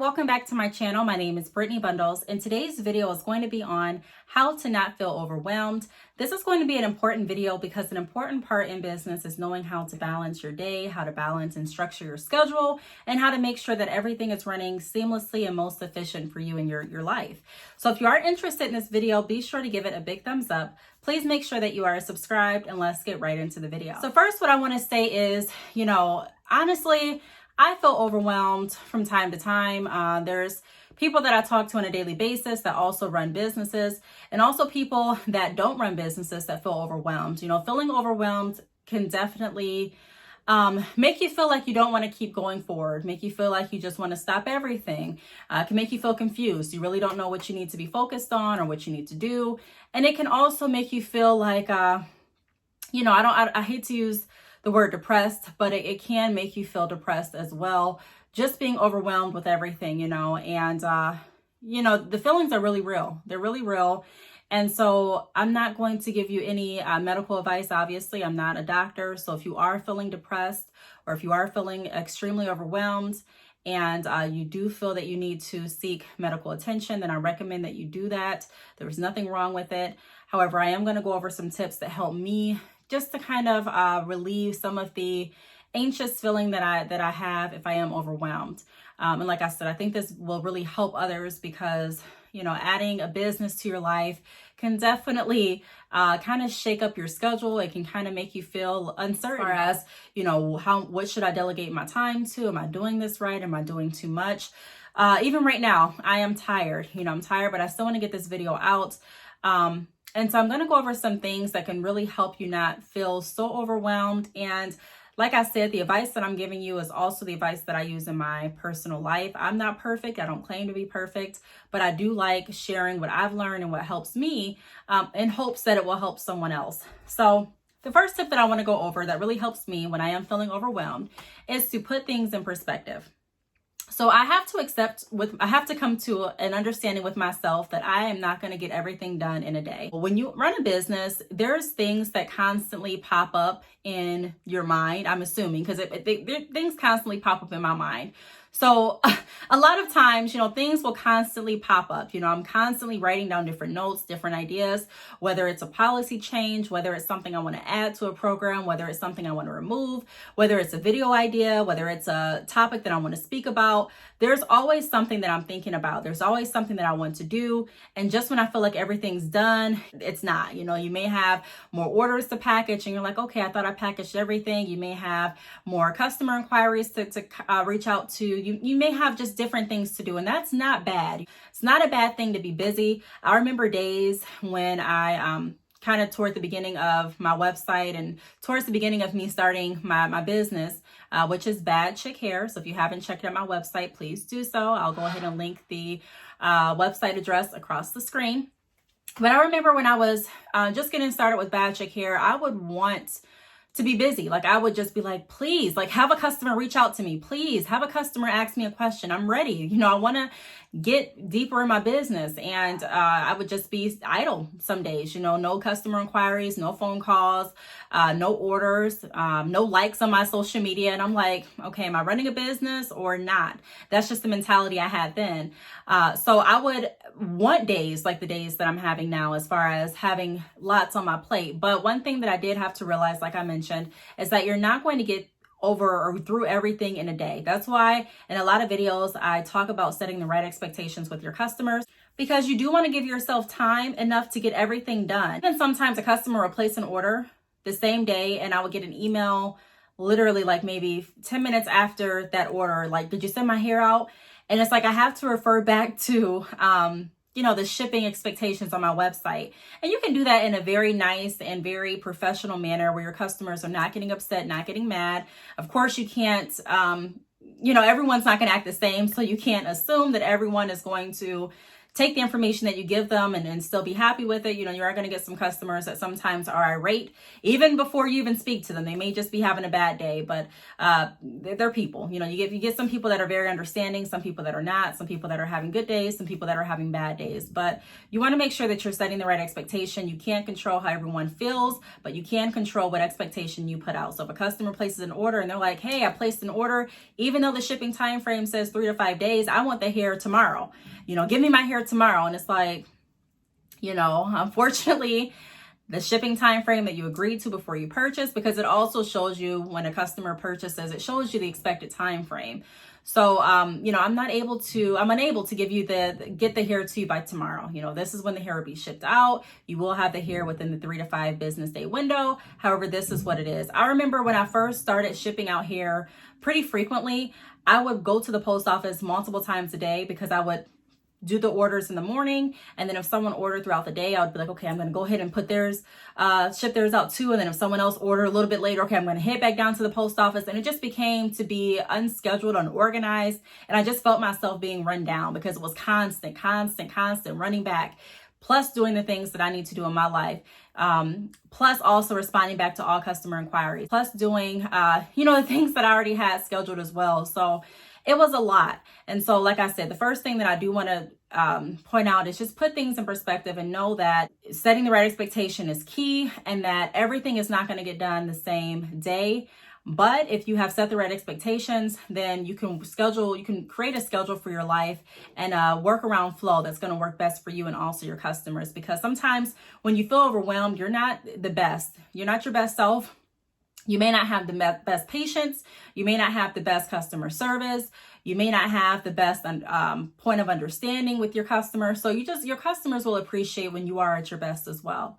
welcome back to my channel. My name is Brittany Bundles, and today's video is going to be on how to not feel overwhelmed. This is going to be an important video because an important part in business is knowing how to balance your day, how to balance and structure your schedule, and how to make sure that everything is running seamlessly and most efficient for you in your life. So if you are interested in this video, be sure to give it a big thumbs up. Please make sure that you are subscribed, and let's get right into the video. So first, what I want to say is, honestly, I feel overwhelmed from time to time. There's people that I talk to on a daily basis that also run businesses, and also people that don't run businesses that feel overwhelmed. Feeling overwhelmed can definitely make you feel like you don't want to keep going forward, make you feel like you just want to stop everything. Can make you feel confused. You really don't know what you need to be focused on or what you need to do. And it can also make you feel like, I hate to use the word depressed, but it can make you feel depressed as well. Just being overwhelmed with everything, and the feelings are really real. They're really real. And so I'm not going to give you any medical advice. Obviously, I'm not a doctor. So if you are feeling depressed or if you are feeling extremely overwhelmed and you do feel that you need to seek medical attention, then I recommend that you do that. There's nothing wrong with it. However, I am going to go over some tips that help me just to kind of relieve some of the anxious feeling that I have if I am overwhelmed. And like I said, I think this will really help others because, adding a business to your life can definitely kind of shake up your schedule. It can kind of make you feel uncertain as, what should I delegate my time to? Am I doing this right? Am I doing too much? Even right now, I am tired. I'm tired, but I still want to get this video out. And so I'm going to go over some things that can really help you not feel so overwhelmed. And like I said, the advice that I'm giving you is also the advice that I use in my personal life. I'm not perfect. I don't claim to be perfect, but I do like sharing what I've learned and what helps me in hopes that it will help someone else. So the first tip that I want to go over that really helps me when I am feeling overwhelmed is to put things in perspective. So I have to come to an understanding with myself that I am not going to get everything done in a day. When you run a business, there's things that constantly pop up in your mind, I'm assuming, because things constantly pop up in my mind. So a lot of times, things will constantly pop up. I'm constantly writing down different notes, different ideas, whether it's a policy change, whether it's something I want to add to a program, whether it's something I want to remove, whether it's a video idea, whether it's a topic that I want to speak about. There's always something that I'm thinking about. There's always something that I want to do. And just when I feel like everything's done, it's not. You may have more orders to package and you're like, okay, I thought I packaged everything. You may have more customer inquiries to reach out to. You may have just different things to do, and that's not bad. It's not a bad thing to be busy. I remember days when I kind of toward the beginning of my website and towards the beginning of me starting my business, which is Bad Chick Hair. So if you haven't checked out my website, please do so. I'll go ahead and link the website address across the screen. But I remember when I was just getting started with Bad Chick Hair, I would want to be busy. Like I would just be like, please, have a customer reach out to me. Please have a customer ask me a question. I'm ready. I want to get deeper in my business. And I would just be idle some days, no customer inquiries, no phone calls, no orders, no likes on my social media. And I'm like, okay, am I running a business or not? That's just the mentality I had then. So I would want days like the days that I'm having now as far as having lots on my plate. But one thing that I did have to realize, like I mentioned, is that you're not going to get over or through everything in a day. That's why in a lot of videos, I talk about setting the right expectations with your customers, because you do want to give yourself time enough to get everything done. And sometimes a customer will place an order the same day and I would get an email literally like maybe 10 minutes after that order, like, did you send my hair out? And it's like I have to refer back to the shipping expectations on my website. And you can do that in a very nice and very professional manner where your customers are not getting upset, not getting mad. Of course, you can't, everyone's not going to act the same. So you can't assume that everyone is going to take the information that you give them and still be happy with it. You know, you are going to get some customers that sometimes are irate even before you even speak to them. They may just be having a bad day, but they're people. You know, you get some people that are very understanding, some people that are not, some people that are having good days, some people that are having bad days. But you want to make sure that you're setting the right expectation. You can't control how everyone feels, but you can control what expectation you put out. So if a customer places an order and they're like, hey, I placed an order, even though the shipping time frame says 3 to 5 days, I want the hair tomorrow. You know, give me my hair tomorrow. And it's like, you know, unfortunately, the shipping time frame that you agreed to before you purchase, because it also shows you when a customer purchases, it shows you the expected time frame. So, you know, I'm unable to get the hair to you by tomorrow. You know, this is when the hair will be shipped out. You will have the hair within the 3 to 5 business day window. However, this is what it is. I remember when I first started shipping out hair pretty frequently, I would go to the post office multiple times a day because I would do the orders in the morning. And then if someone ordered throughout the day, I would be like, okay, I'm going to go ahead and put theirs, ship theirs out too. And then if someone else ordered a little bit later, okay, I'm going to head back down to the post office. And it just became to be unscheduled, unorganized. And I just felt myself being run down because it was constant running back, plus doing the things that I need to do in my life. Plus also responding back to all customer inquiries, plus doing, you know, the things that I already had scheduled as well. So it was a lot. And so, like I said, the first thing that I do want to point out is just put things in perspective and know that setting the right expectation is key, and that everything is not going to get done the same day. But if you have set the right expectations, then you can create a schedule for your life and work around flow that's going to work best for you and also your customers. Because sometimes when you feel overwhelmed, you're not the best. You're not your best self. You may not have the best patience. You may not have the best customer service. You may not have the best point of understanding with your customers. So your customers will appreciate when you are at your best as well.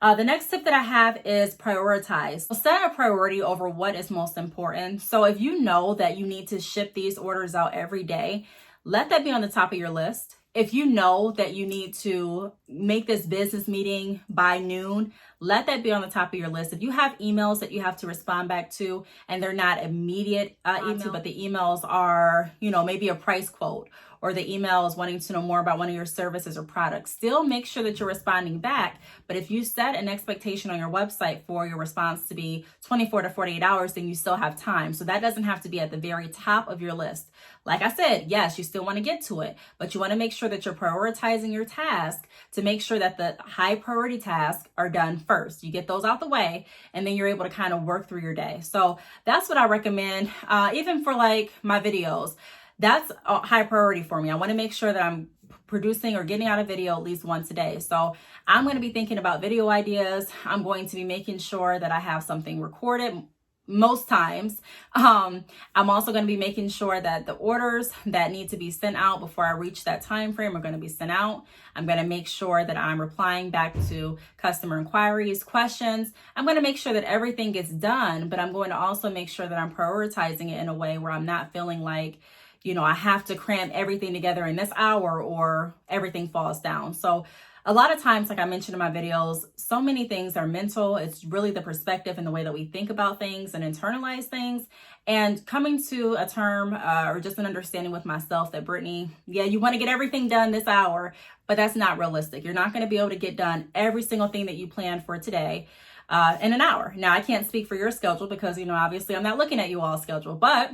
The next tip that I have is prioritize. So set a priority over what is most important. So if you know that you need to ship these orders out every day, let that be on the top of your list. If you know that you need to make this business meeting by noon, let that be on the top of your list. If you have emails that you have to respond back to and they're not immediate email, but the emails are, you know, maybe a price quote, or the email is wanting to know more about one of your services or products, still make sure that you're responding back. But if you set an expectation on your website for your response to be 24 to 48 hours, then you still have time. So that doesn't have to be at the very top of your list. Like I said, yes, you still want to get to it, but you want to make sure that you're prioritizing your task to make sure that the high priority tasks are done first. You get those out the way, and then you're able to kind of work through your day. So that's what I recommend, even for like my videos. That's a high priority for me. I want to make sure that I'm producing or getting out a video at least once a day. So I'm going to be thinking about video ideas. I'm going to be making sure that I have something recorded most times. I'm also going to be making sure that the orders that need to be sent out before I reach that time frame are going to be sent out. I'm going to make sure that I'm replying back to customer inquiries, questions. I'm going to make sure that everything gets done, but I'm going to also make sure that I'm prioritizing it in a way where I'm not feeling like, you know, I have to cram everything together in this hour or everything falls down. So a lot of times, like I mentioned in my videos, so many things are mental. It's really the perspective and the way that we think about things and internalize things. And coming to a term or just an understanding with myself that, Brittany, yeah, you want to get everything done this hour, but that's not realistic. You're not going to be able to get done every single thing that you planned for today in an hour. Now, I can't speak for your schedule because, you know, obviously I'm not looking at you all's schedule, but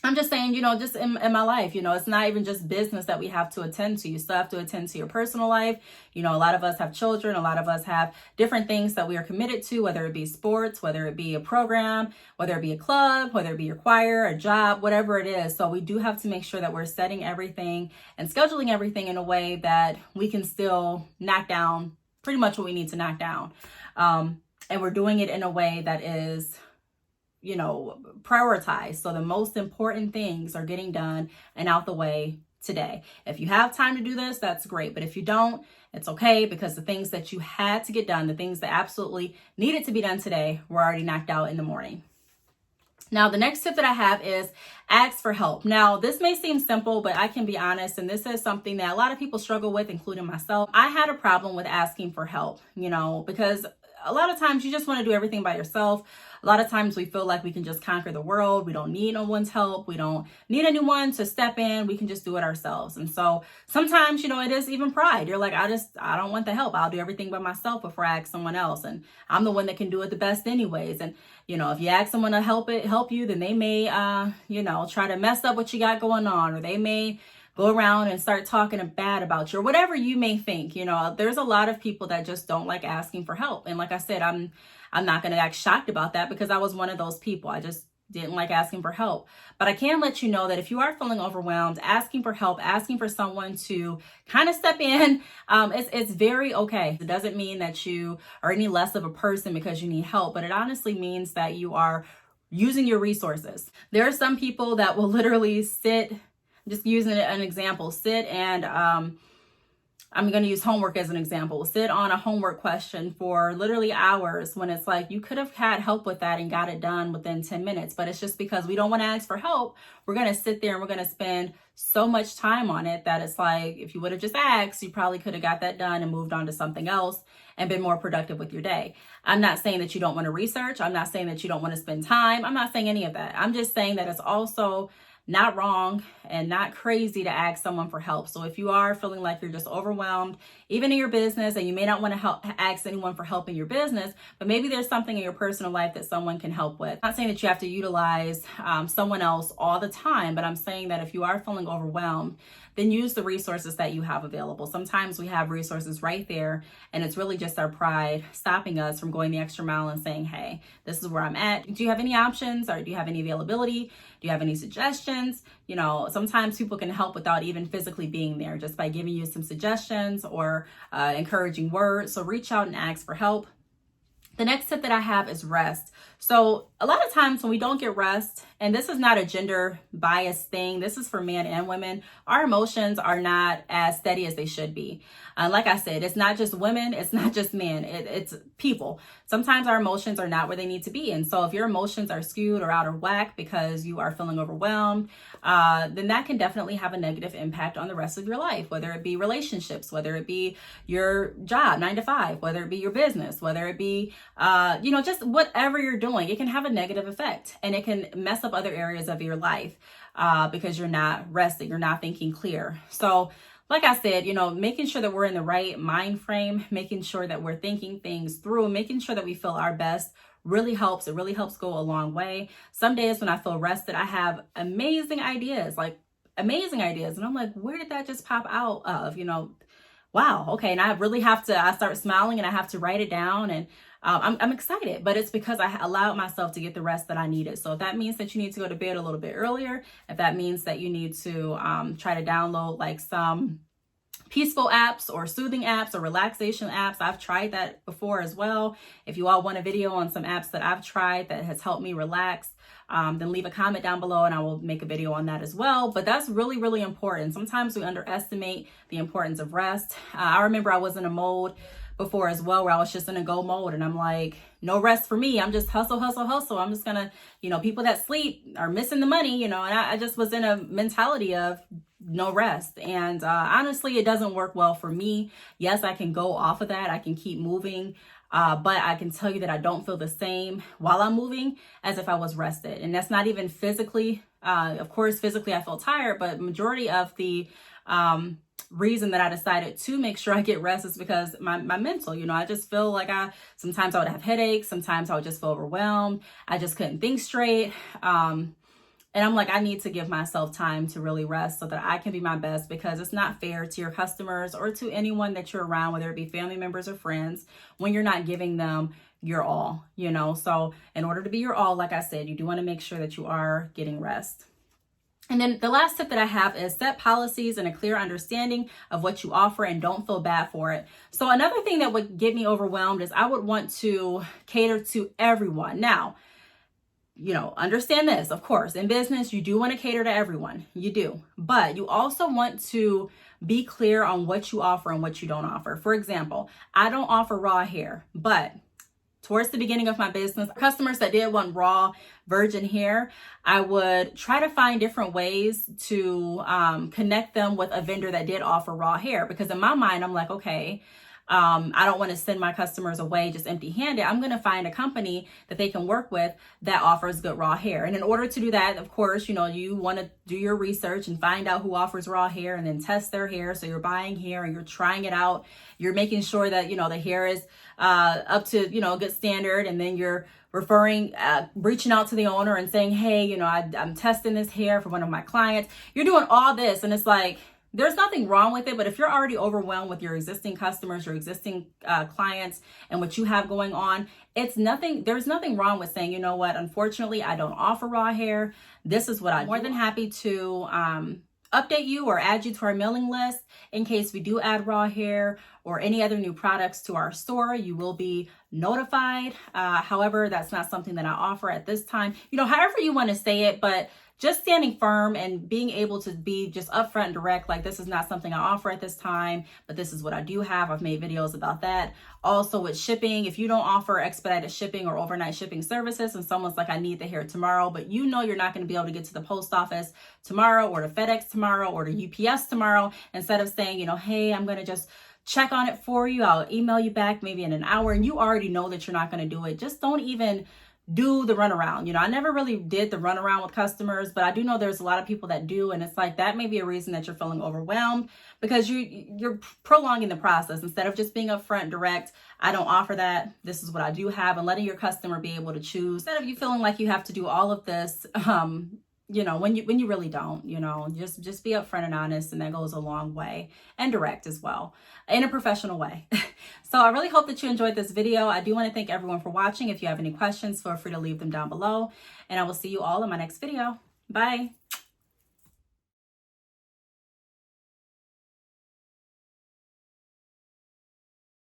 I'm just saying, you know, just in my life, you know, it's not even just business that we have to attend to. You still have to attend to your personal life. You know, a lot of us have children. A lot of us have different things that we are committed to, whether it be sports, whether it be a program, whether it be a club, whether it be your choir, a job, whatever it is. So we do have to make sure that we're setting everything and scheduling everything in a way that we can still knock down pretty much what we need to knock down. And we're doing it in a way that is, you know, prioritize. So the most important things are getting done and out the way today. If you have time to do this, that's great. But if you don't, it's okay, because the things that you had to get done, the things that absolutely needed to be done today, were already knocked out in the morning. Now, the next tip that I have is ask for help. Now, this may seem simple, but I can be honest, and this is something that a lot of people struggle with, including myself. I had a problem with asking for help, you know, because a lot of times you just want to do everything by yourself. A lot of times we feel like we can just conquer the world. We don't need no one's help. We don't need anyone to step in. We can just do it ourselves. And so sometimes, you know, it is even pride. You're like, I don't want the help. I'll do everything by myself before I ask someone else. And I'm the one that can do it the best anyways. And, you know, if you ask someone to help you, then they may, try to mess up what you got going on, or they may go around and start talking bad about you, or whatever you may think. You know, there's a lot of people that just don't like asking for help. And like I said, I'm not going to act shocked about that, because I was one of those people. I just didn't like asking for help. But I can let you know that if you are feeling overwhelmed, asking for help, asking for someone to kind of step in, it's very okay. It doesn't mean that you are any less of a person because you need help, but it honestly means that you are using your resources. There are some people that will literally sit, just using an example, sit and I'm going to use homework as an example. Sit on a homework question for literally hours, when it's like you could have had help with that and got it done within 10 minutes. But it's just because we don't want to ask for help, we're going to sit there and we're going to spend so much time on it that it's like, if you would have just asked, you probably could have got that done and moved on to something else and been more productive with your day. I'm not saying that you don't want to research. I'm not saying that you don't want to spend time. I'm not saying any of that. I'm just saying that it's also not wrong and not crazy to ask someone for help. So if you are feeling like you're just overwhelmed, even in your business, and you may not want to ask anyone for help in your business, but maybe there's something in your personal life that someone can help with. I'm not saying that you have to utilize someone else all the time, but I'm saying that if you are feeling overwhelmed, then use the resources that you have available. Sometimes we have resources right there, and it's really just our pride stopping us from going the extra mile and saying, hey, this is where I'm at. Do you have any options, or do you have any availability? Do you have any suggestions? You know, sometimes people can help without even physically being there, just by giving you some suggestions or encouraging words. So reach out and ask for help. The next tip that I have is rest. So a lot of times when we don't get rest, and this is not a gender biased thing, this is for men and women, our emotions are not as steady as they should be. Like I said, it's not just women, it's not just men, it's people. Sometimes our emotions are not where they need to be. And so if your emotions are skewed or out of whack because you are feeling overwhelmed, then that can definitely have a negative impact on the rest of your life, whether it be relationships, whether it be your job, 9 to 5, whether it be your business, whether it be, just whatever you're doing. It can have a negative effect, and it can mess up other areas of your life because you're not resting, you're not thinking clear. So like I said, making sure that we're in the right mind frame, making sure that we're thinking things through, making sure that we feel our best really helps. It really helps go a long way. Some days when I feel rested, I have amazing ideas. And I'm like, where did that just pop out of? Wow. Okay. And I start smiling and I have to write it down, and I'm excited, but it's because I allowed myself to get the rest that I needed. So if that means that you need to go to bed a little bit earlier, if that means that you need to try to download like some peaceful apps or soothing apps or relaxation apps, I've tried that before as well. If you all want a video on some apps that I've tried that has helped me relax, then leave a comment down below and I will make a video on that as well. But that's really, really important. Sometimes we underestimate the importance of rest. I remember I was in a mode before as well, where I was just in a go mode, and I'm like, no rest for me. I'm just hustle, hustle, hustle. I'm just gonna, people that sleep are missing the money, and I just was in a mentality of no rest. And honestly, it doesn't work well for me. Yes, I can go off of that. I can keep moving. But I can tell you that I don't feel the same while I'm moving as if I was rested. And that's not even physically. Of course, physically I feel tired, but majority of the reason that I decided to make sure I get rest is because my mental, I just feel like sometimes I would have headaches. Sometimes I would just feel overwhelmed. I just couldn't think straight. And I'm like, I need to give myself time to really rest so that I can be my best, because it's not fair to your customers or to anyone that you're around, whether it be family members or friends, when you're not giving them your all, So in order to be your all, like I said, you do want to make sure that you are getting rest. And then the last tip that I have is set policies and a clear understanding of what you offer, and don't feel bad for it. So another thing that would get me overwhelmed is I would want to cater to everyone. Now, understand this, of course, in business, you do want to cater to everyone. You do. But you also want to be clear on what you offer and what you don't offer. For example, I don't offer raw hair, but towards the beginning of my business, customers that did want raw virgin hair, I would try to find different ways to connect them with a vendor that did offer raw hair. Because in my mind, I'm like, okay, I don't want to send my customers away just empty handed. I'm going to find a company that they can work with that offers good raw hair. And in order to do that, of course, you want to do your research and find out who offers raw hair and then test their hair. So you're buying hair and you're trying it out. You're making sure that, the hair is up to, a good standard. And then you're reaching out to the owner and saying, hey, I'm testing this hair for one of my clients. You're doing all this. And it's like, there's nothing wrong with it, but if you're already overwhelmed with your existing customers, your existing clients, and what you have going on, there's nothing wrong with saying, you know what, unfortunately, I don't offer raw hair. This is what I'm more than happy to update you or add you to our mailing list in case we do add raw hair or any other new products to our store. You will be notified. However, that's not something that I offer at this time. However you want to say it, but just standing firm and being able to be just upfront and direct, like this is not something I offer at this time, but this is what I do have. I've made videos about that. Also with shipping, if you don't offer expedited shipping or overnight shipping services and someone's like, I need the hair tomorrow, but you're not going to be able to get to the post office tomorrow or to FedEx tomorrow or to UPS tomorrow, instead of saying, hey, I'm going to just check on it for you. I'll email you back maybe in an hour, and you already know that you're not going to do it. Just don't even do the runaround. I never really did the runaround with customers, but I do know there's a lot of people that do. And it's like, that may be a reason that you're feeling overwhelmed, because you're prolonging the process instead of just being upfront and direct. I don't offer that. This is what I do have, and letting your customer be able to choose, instead of you feeling like you have to do all of this, when you really don't, just be upfront and honest, and that goes a long way, and direct as well, in a professional way. So I really hope that you enjoyed this video. I do want to thank everyone for watching. If you have any questions, feel free to leave them down below, and I will see you all in my next video. Bye.